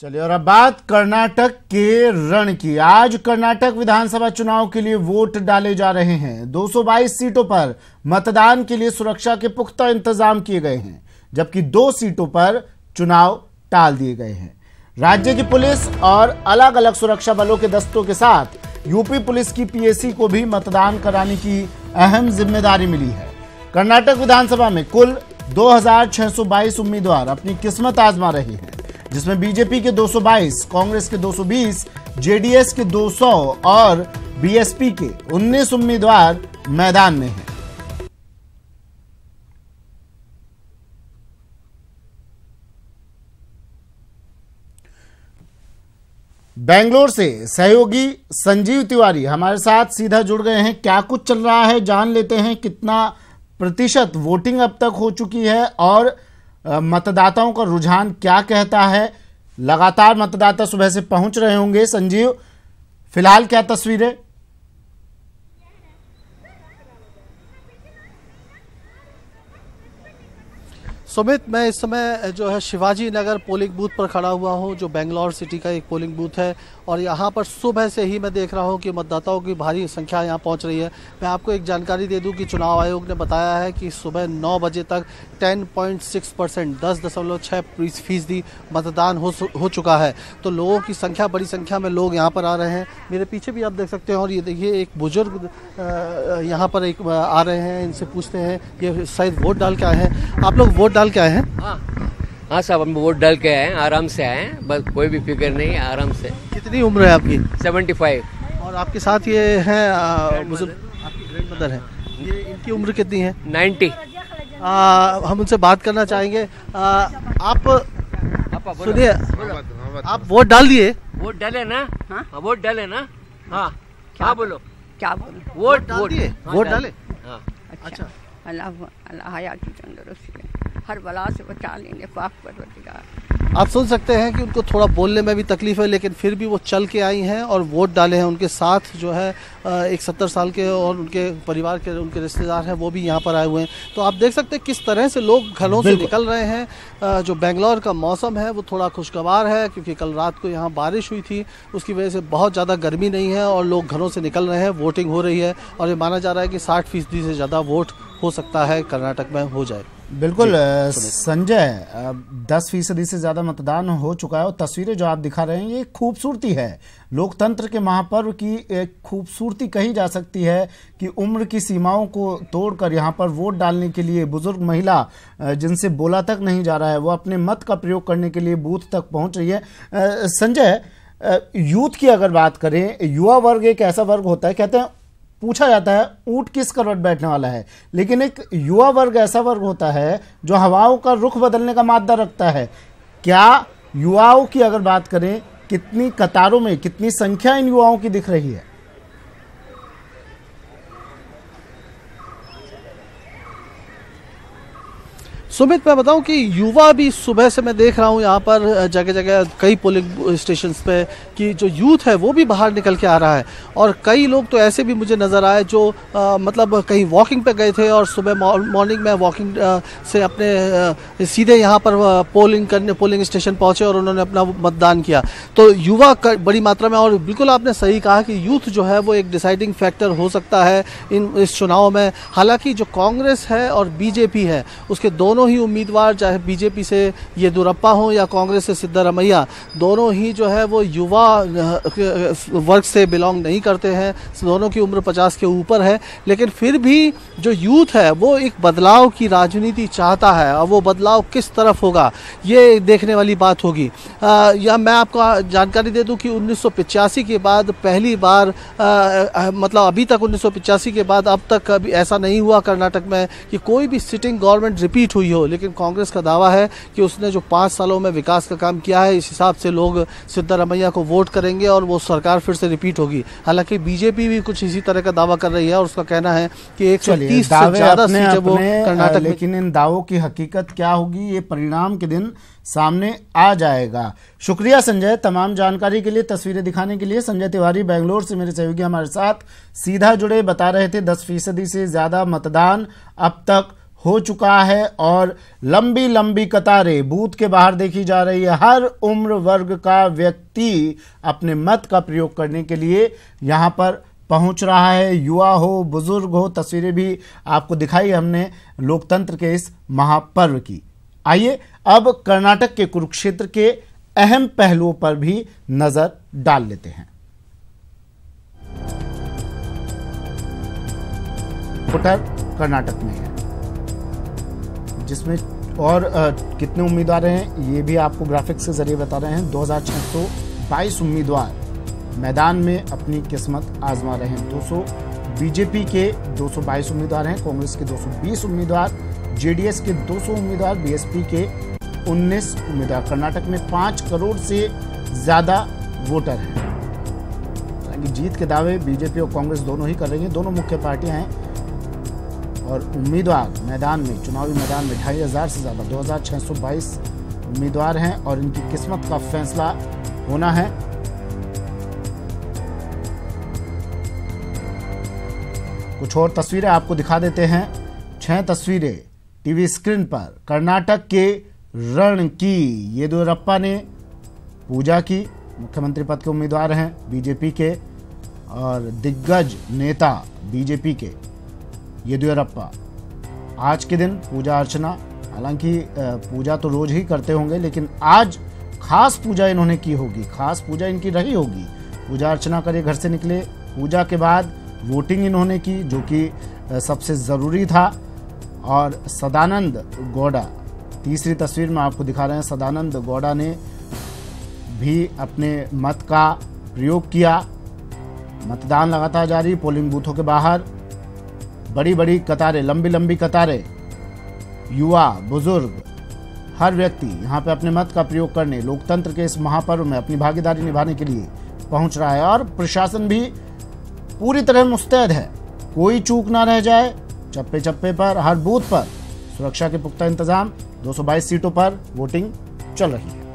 चलिए और अब बात कर्नाटक के रण की। आज कर्नाटक विधानसभा चुनाव के लिए वोट डाले जा रहे हैं। 222 सीटों पर मतदान के लिए सुरक्षा के पुख्ता इंतजाम किए गए हैं, जबकि 2 सीटों पर चुनाव टाल दिए गए हैं। राज्य की पुलिस और अलग अलग सुरक्षा बलों के दस्तों के साथ यूपी पुलिस की पीएसी को भी मतदान कराने की अहम जिम्मेदारी मिली है। कर्नाटक विधानसभा में कुल 2622 उम्मीदवार अपनी किस्मत आजमा रहे हैं, जिसमें बीजेपी के 222, कांग्रेस के 220, जेडीएस के 200 और बीएसपी के 19 उम्मीदवार मैदान में हैं। बेंगलोर से सहयोगी संजीव तिवारी हमारे साथ सीधा जुड़ गए हैं। क्या कुछ चल रहा है जान लेते हैं। कितना प्रतिशत वोटिंग अब तक हो चुकी है और मतदाताओं का रुझान क्या कहता है। लगातार मतदाता सुबह से पहुंच रहे होंगे। संजीव, फिलहाल क्या तस्वीरें? सुमित, मैं इस समय जो है शिवाजी नगर पोलिंग बूथ पर खड़ा हुआ हूं, जो बेंगलोर सिटी का एक पोलिंग बूथ है। और यहां पर सुबह से ही मैं देख रहा हूं कि मतदाताओं की भारी संख्या यहां पहुंच रही है। मैं आपको एक जानकारी दे दूं कि चुनाव आयोग ने बताया है कि सुबह 9 बजे तक 10.6% 10.6% मतदान हो चुका है। तो लोगों की संख्या, बड़ी संख्या में लोग यहाँ पर आ रहे हैं। मेरे पीछे भी आप देख सकते हैं। और ये देखिए, एक बुजुर्ग यहाँ पर एक आ रहे हैं। इनसे पूछते हैं, ये शायद वोट डाल के आए हैं। आप लोग वोट डाल के आए हैं? हाँ साहब, हम वोट डाल के आए हैं। आराम से आए हैं, बस कोई भी फिक्र नहीं है, आराम से। कितनी उम्र है आपकी? 75। और आपके साथ ये हैं बुजुर्ग, आपकी ग्रैंड मदर है, ये इनकी उम्र कितनी है? 90। हम उनसे बात करना चाहेंगे। आप सुनिए, आप वोट डाल दिए? वोट डाले ना? हाँ, वोट डाले ना? हाँ, क्या बोलो? क्या बोलो? वोट डाल दिए? वोट डाले? हाँ। अच्छा, अल्लाह हयात की तंदुरुस्ती दे, हर बला से बचा लेंगे पाक परवरदिगार। आप सुन सकते हैं कि उनको थोड़ा बोलने में भी तकलीफ है, लेकिन फिर भी वो चल के आई हैं और वोट डाले हैं। उनके साथ जो है एक 70 साल के और उनके परिवार के, उनके रिश्तेदार हैं, वो भी यहाँ पर आए हुए हैं। तो आप देख सकते हैं किस तरह से लोग घरों से निकल रहे हैं। जो बेंगलोर का मौसम है वो थोड़ा खुशगवार है, क्योंकि कल रात को यहाँ बारिश हुई थी, उसकी वजह से बहुत ज़्यादा गर्मी नहीं है और लोग घरों से निकल रहे हैं। वोटिंग हो रही है और ये माना जा रहा है कि 60% से ज़्यादा वोट हो सकता है कर्नाटक में हो जाए। बिल्कुल संजय, 10% से ज्यादा मतदान हो चुका है और तस्वीरें जो आप दिखा रहे हैं ये खूबसूरती है। लोकतंत्र के महापर्व की एक खूबसूरती कही जा सकती है कि उम्र की सीमाओं को तोड़कर यहाँ पर वोट डालने के लिए बुजुर्ग महिला, जिनसे बोला तक नहीं जा रहा है, वो अपने मत का प्रयोग करने के लिए बूथ तक पहुंच रही है। संजय, यूथ की अगर बात करें, युवा वर्ग एक ऐसा वर्ग होता है, कहते हैं, पूछा जाता है ऊंट किस करवट बैठने वाला है, लेकिन एक युवा वर्ग ऐसा वर्ग होता है जो हवाओं का रुख बदलने का मादा रखता है। क्या युवाओं की अगर बात करें, कितनी कतारों में, कितनी संख्या इन युवाओं की दिख रही है? सुमित, मैं बताऊं कि युवा भी सुबह से मैं देख रहा हूं यहाँ पर जगह जगह कई पोलिंग स्टेशंस पे कि जो यूथ है वो भी बाहर निकल के आ रहा है। और कई लोग तो ऐसे भी मुझे नज़र आए जो मतलब कहीं वॉकिंग पे गए थे और सुबह मॉर्निंग में वॉकिंग से अपने सीधे यहाँ पर पोलिंग स्टेशन पहुँचे और उन्होंने अपना मतदान किया। तो युवा बड़ी मात्रा में, और बिल्कुल आपने सही कहा कि यूथ जो है वो एक डिसाइडिंग फैक्टर हो सकता है इस चुनाव में। हालाँकि जो कांग्रेस है और बीजेपी है, उसके दोनों ही उम्मीदवार, चाहे बीजेपी से येदियुरप्पा हो या कांग्रेस से सिद्धरामैया, दोनों ही जो है वो युवा वर्ग से बिलोंग नहीं करते हैं। दोनों की उम्र 50 के ऊपर है, लेकिन फिर भी जो यूथ है वो एक बदलाव की राजनीति चाहता है। और वो बदलाव किस तरफ होगा ये देखने वाली बात होगी। या मैं आपको जानकारी दे दूं कि 1985 के बाद पहली बार, मतलब अभी तक 1985 के बाद अब तक कभी ऐसा नहीं हुआ कर्नाटक में कि कोई भी सिटिंग गवर्नमेंट रिपीट हुई हो। लेकिन कांग्रेस का दावा है कि उसने जो 5 सालों में विकास का काम किया है, इस हिसाब से लोग सिद्धरामैया को वोट करेंगे और वो सरकार फिर से रिपीट होगी। हालांकि बीजेपी भी कुछ इसी तरह का दावा कर रही है और उसका कहना है कि 130 से ज्यादा सीटें वो कर्नाटक में। लेकिन इन दावों की हकीकत क्या होगी, ये परिणाम के दिन सामने आ जाएगा। शुक्रिया संजय, तमाम जानकारी के लिए, तस्वीरें दिखाने के लिए। संजय तिवारी बेंगलोर से मेरे सहयोगी हमारे साथ सीधा जुड़े, बता रहे थे 10% से ज्यादा मतदान अब तक हो चुका है और लंबी लंबी कतारें बूथ के बाहर देखी जा रही है। हर उम्र वर्ग का व्यक्ति अपने मत का प्रयोग करने के लिए यहां पर पहुंच रहा है। युवा हो, बुजुर्ग हो, तस्वीरें भी आपको दिखाई हमने लोकतंत्र के इस महापर्व की। आइए अब कर्नाटक के कुरुक्षेत्र के अहम पहलुओं पर भी नजर डाल लेते हैं। वोटर कर्नाटक में है, जिसमें और कितने उम्मीदवार हैं ये भी आपको ग्राफिक्स के जरिए बता रहे हैं। 2622 उम्मीदवार मैदान में अपनी किस्मत आजमा रहे हैं। 200 बीजेपी के 222 उम्मीदवार हैं, कांग्रेस के 220 उम्मीदवार, जेडीएस के 200 उम्मीदवार, बीएसपी के 19 उम्मीदवार। कर्नाटक में 5 करोड़ से ज्यादा वोटर हैं। हालांकि जीत के दावे बीजेपी और कांग्रेस दोनों ही कर रही हैं, दोनों मुख्य पार्टियां हैं। और उम्मीदवार मैदान में, चुनावी मैदान में 2500 से ज्यादा 2622 उम्मीदवार हैं और इनकी किस्मत का फैसला होना है। कुछ और तस्वीरें आपको दिखा देते हैं। 6 तस्वीरें टीवी स्क्रीन पर। कर्नाटक के रण की येदियुरप्पा ने पूजा की, मुख्यमंत्री पद के उम्मीदवार हैं बीजेपी के और दिग्गज नेता बीजेपी के येदियुरप्पा। आज के दिन पूजा अर्चना, हालांकि पूजा तो रोज ही करते होंगे, लेकिन आज खास पूजा इन्होंने की होगी, खास पूजा इनकी रही होगी। पूजा अर्चना करे घर से निकले, पूजा के बाद वोटिंग इन्होंने की, जो कि सबसे ज़रूरी था। और सदानंद गौड़ा, तीसरी तस्वीर में आपको दिखा रहे हैं, सदानंद गौड़ा ने भी अपने मत का प्रयोग किया। मतदान लगातार जारी, पोलिंग बूथों के बाहर बड़ी बड़ी कतारें, लंबी लंबी कतारें, युवा, बुजुर्ग, हर व्यक्ति यहाँ पे अपने मत का प्रयोग करने, लोकतंत्र के इस महापर्व में अपनी भागीदारी निभाने के लिए पहुंच रहा है। और प्रशासन भी पूरी तरह मुस्तैद है, कोई चूक ना रह जाए। चप्पे चप्पे पर, हर बूथ पर सुरक्षा के पुख्ता इंतजाम। 222 सीटों पर वोटिंग चल रही है।